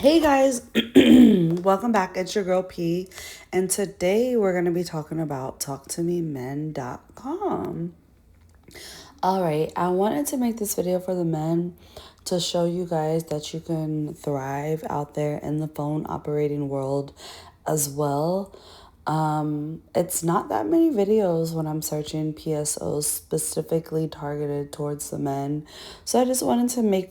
Hey guys, welcome back. It's your girl P, and today we're going to be talking about talktomemen.com. All right, I wanted to make this video for the men to show you guys that you can thrive out there in the phone operating world as well. It's not that many videos when I'm searching PSOs specifically targeted towards the men, so I just wanted to make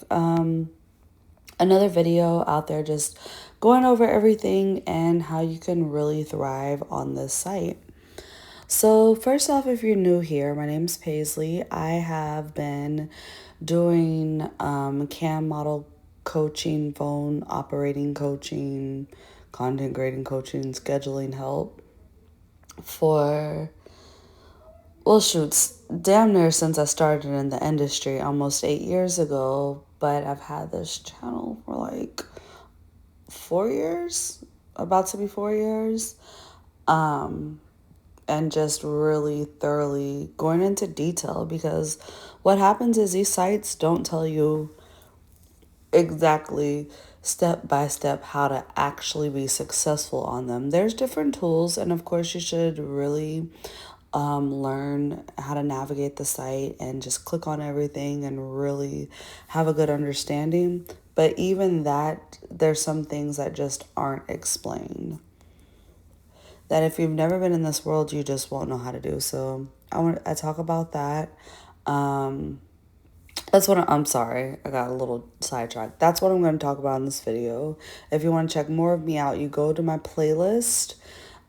another video out there just going over everything and how you can really thrive on this site. So, first off, if you're new here, my name's Paislee. I have been doing cam model coaching, phone operating coaching, content grading coaching, scheduling help for, well, shoots, damn near since I started in the industry almost 8 years ago. But I've had this channel for like 4 years, about to be 4 years, and just really thoroughly going into detail because what happens is these sites don't tell you exactly step by step how to actually be successful on them. There's different tools, and of course, you should really learn how to navigate the site and just click on everything and really have a good understanding. But even that, there's some things that just aren't explained. That if you've never been in this world, you just won't know how to do. So I talk about that. Um, I'm sorry, I got a little sidetracked. That's what I'm going to talk about in this video. If you want to check more of me out, you go to my playlist.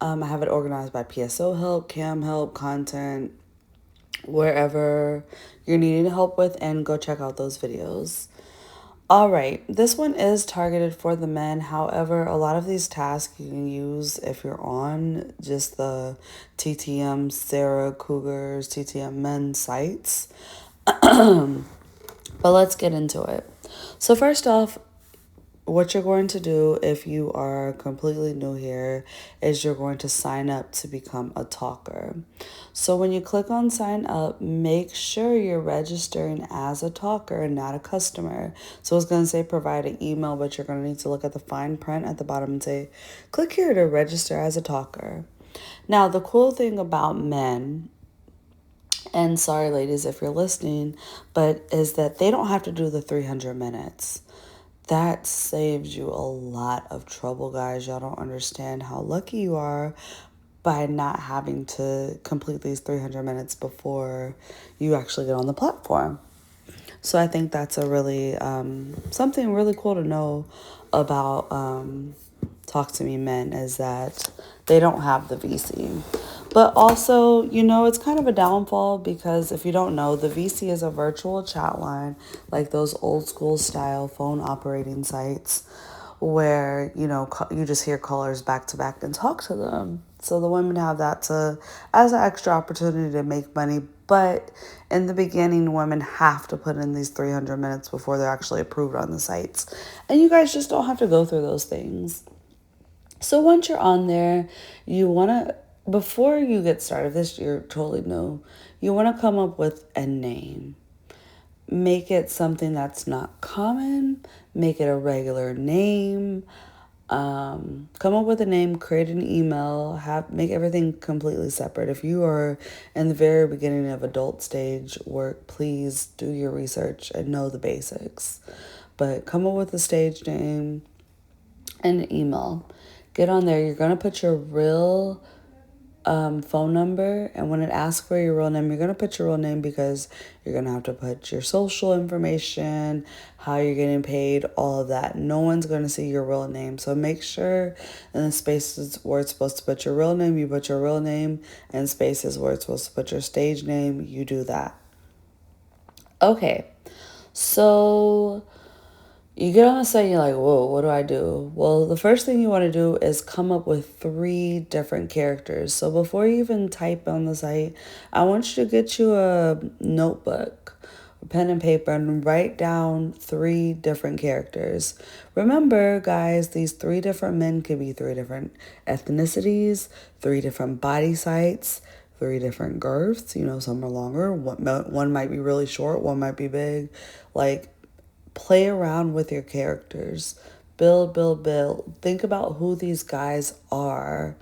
I have it organized by PSO help, cam help, content, wherever you're needing help with, and go check out those videos. All right, this one is targeted for the men. However, a lot of these tasks you can use if you're on just the TTM Sarah Cougars, TTM men sites. But let's get into it. So, first off, what you're going to do if you are completely new here is you're going to sign up to become a talker. So when you click on sign up, make sure you're registering as a talker and not a customer. So it's going to say provide an email, but you're going to need to look at the fine print at the bottom and say click here to register as a talker. Now, the cool thing about men, and sorry ladies if you're listening, but is that they don't have to do the 300 minutes. That saves you a lot of trouble, guys. Y'all don't understand how lucky you are by not having to complete these 300 minutes before you actually get on the platform. So I think that's a really, something really cool to know about Talk to Me Men is that they don't have the VC. But also, it's kind of a downfall because if you don't know, the VC is a virtual chat line, like those old school style phone operating sites where, you just hear callers back to back and talk to them. So the women have that as an extra opportunity to make money. But in the beginning, women have to put in these 300 minutes before they're actually approved on the sites. And you guys just don't have to go through those things. So once you're on there, you want to, before you get started, this you're totally new, you want to come up with a name. Make it something that's not common. Make it a regular name. Come up with a name, create an email, make everything completely separate. If you are in the very beginning of adult stage work, please do your research and know the basics. But come up with a stage name and an email. Get on there. You're going to put your real phone number, and when it asks for your real name, you're going to put your real name because you're going to have to put your social information, how you're getting paid, all of that. No one's going to see your real name, so make sure in the spaces where it's supposed to put your real name, you put your real name, and spaces where it's supposed to put your stage name, you do that. Okay, so you get on the site and you're like, whoa, what do I do? Well, the first thing you want to do is come up with 3 different characters. So before you even type on the site, I want you to get you a notebook, a pen and paper, and write down 3 different characters. Remember, guys, these 3 different men could be 3 different ethnicities, 3 different body sites, 3 different girths. Some are longer. One might be really short. One might be big. Like, play around with your characters. Build, build, build. Think about who these guys are.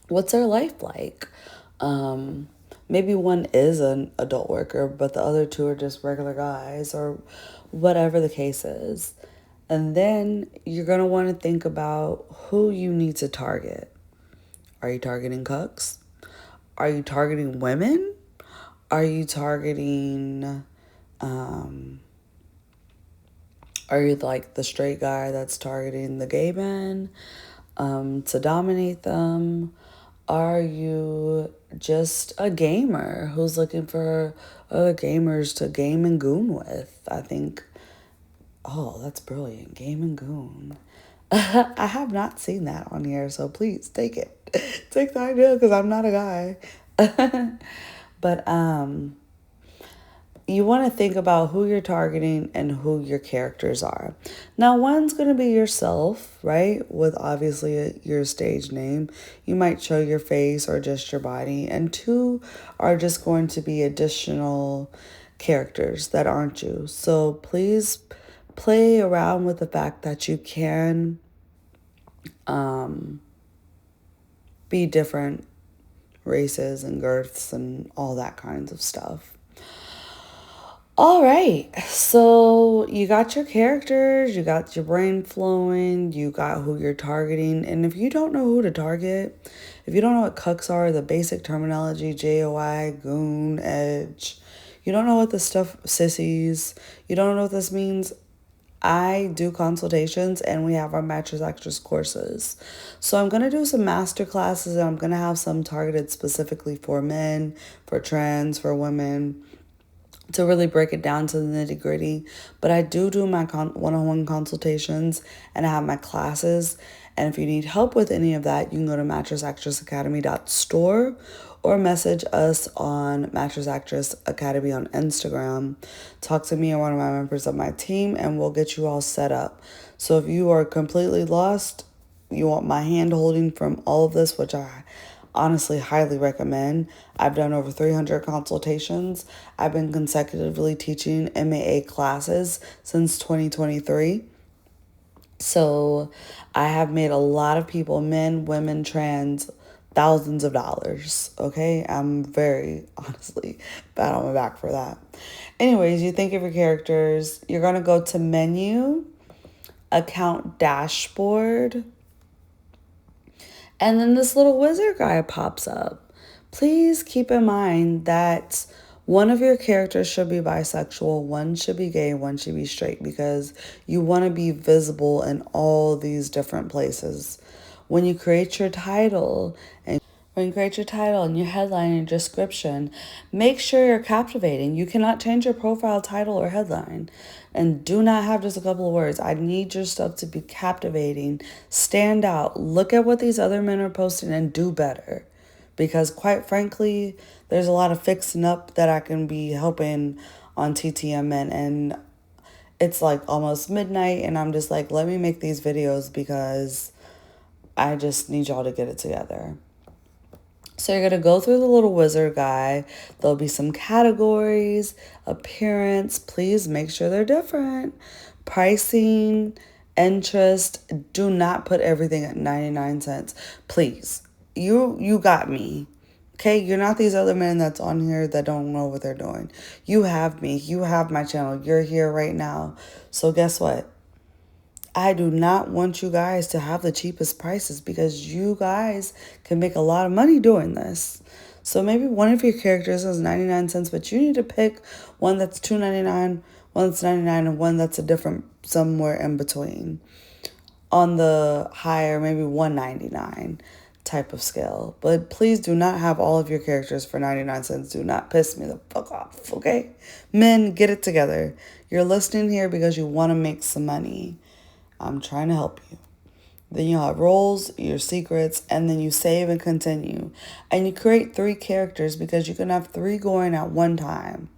What's their life like? Maybe one is an adult worker, but the other two are just regular guys, or whatever the case is. And then you're going to want to think about who you need to target. Are you targeting cucks? Are you targeting women? Are you targeting, are you like the straight guy that's targeting the gay men to dominate them? Are you just a gamer who's looking for other gamers to game and goon with? I think, oh, that's brilliant. Game and goon. I have not seen that on here, so please take it. Take the idea because I'm not a guy. But you want to think about who you're targeting and who your characters are. Now, one's going to be yourself, right? With obviously your stage name. You might show your face or just your body. And two are just going to be additional characters that aren't you. So please play around with the fact that you can be different races and girths and all that kinds of stuff. All right, so you got your characters, you got your brain flowing, you got who you're targeting. And if you don't know who to target, if you don't know what cucks are, the basic terminology, JOI, goon, edge, you don't know what this stuff, sissies, you don't know what this means, I do consultations and we have our Mattress Actress courses. So I'm going to do some master classes and I'm going to have some targeted specifically for men, for trans, for women, to really break it down to the nitty gritty. But I do my one-on-one consultations and I have my classes. And if you need help with any of that, you can go to mattressactressacademy.store or message us on Mattress Actress Academy on Instagram. Talk to me or one of my members of my team and we'll get you all set up. So if you are completely lost, you want my hand holding from all of this, which I honestly highly recommend. I've done over 300 consultations. I've been consecutively teaching MAA classes since 2023. So I have made a lot of people, men, women, trans, thousands of dollars. Okay, I'm very honestly pat on my back for that. Anyways, you think of your characters. You're going to go to menu, account dashboard, and then this little wizard guy pops up. Please keep in mind that one of your characters should be bisexual, one should be gay, one should be straight, because you want to be visible in all these different places. When you create your title and your headline and description, make sure you're captivating. You cannot change your profile title or headline. And do not have just a couple of words. I need your stuff to be captivating, stand out, look at what these other men are posting and do better. Because quite frankly, there's a lot of fixing up that I can be helping on TTMN. And it's like almost midnight and I'm just like, let me make these videos because I just need y'all to get it together. So you're going to go through the little wizard guy. There'll be some categories, appearance. Please make sure they're different. Pricing, interest. Do not put everything at 99 cents. Please. You got me. Okay? You're not these other men that's on here that don't know what they're doing. You have me. You have my channel. You're here right now. So guess what? I do not want you guys to have the cheapest prices because you guys can make a lot of money doing this. So maybe one of your characters is 99 cents, but you need to pick one that's $2.99, one that's 99, and one that's a different somewhere in between. On the higher, maybe $1.99 type of scale. But please do not have all of your characters for 99 cents. Do not piss me the fuck off, okay? Men, get it together. You're listening here because you want to make some money. I'm trying to help you. Then you have roles, your secrets, and then you save and continue. And you create 3 characters because you can have 3 going at one time.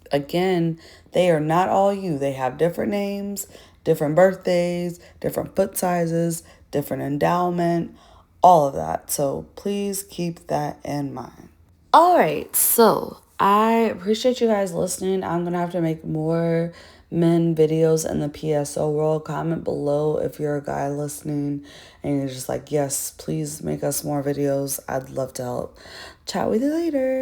Again, they are not all you. They have different names, different birthdays, different foot sizes, different endowment, all of that. So please keep that in mind. All right, so I appreciate you guys listening. I'm going to have to make more men videos in the PSO world. Comment below if you're a guy listening and you're just like, yes, please make us more videos. I'd love to help. Chat with you later.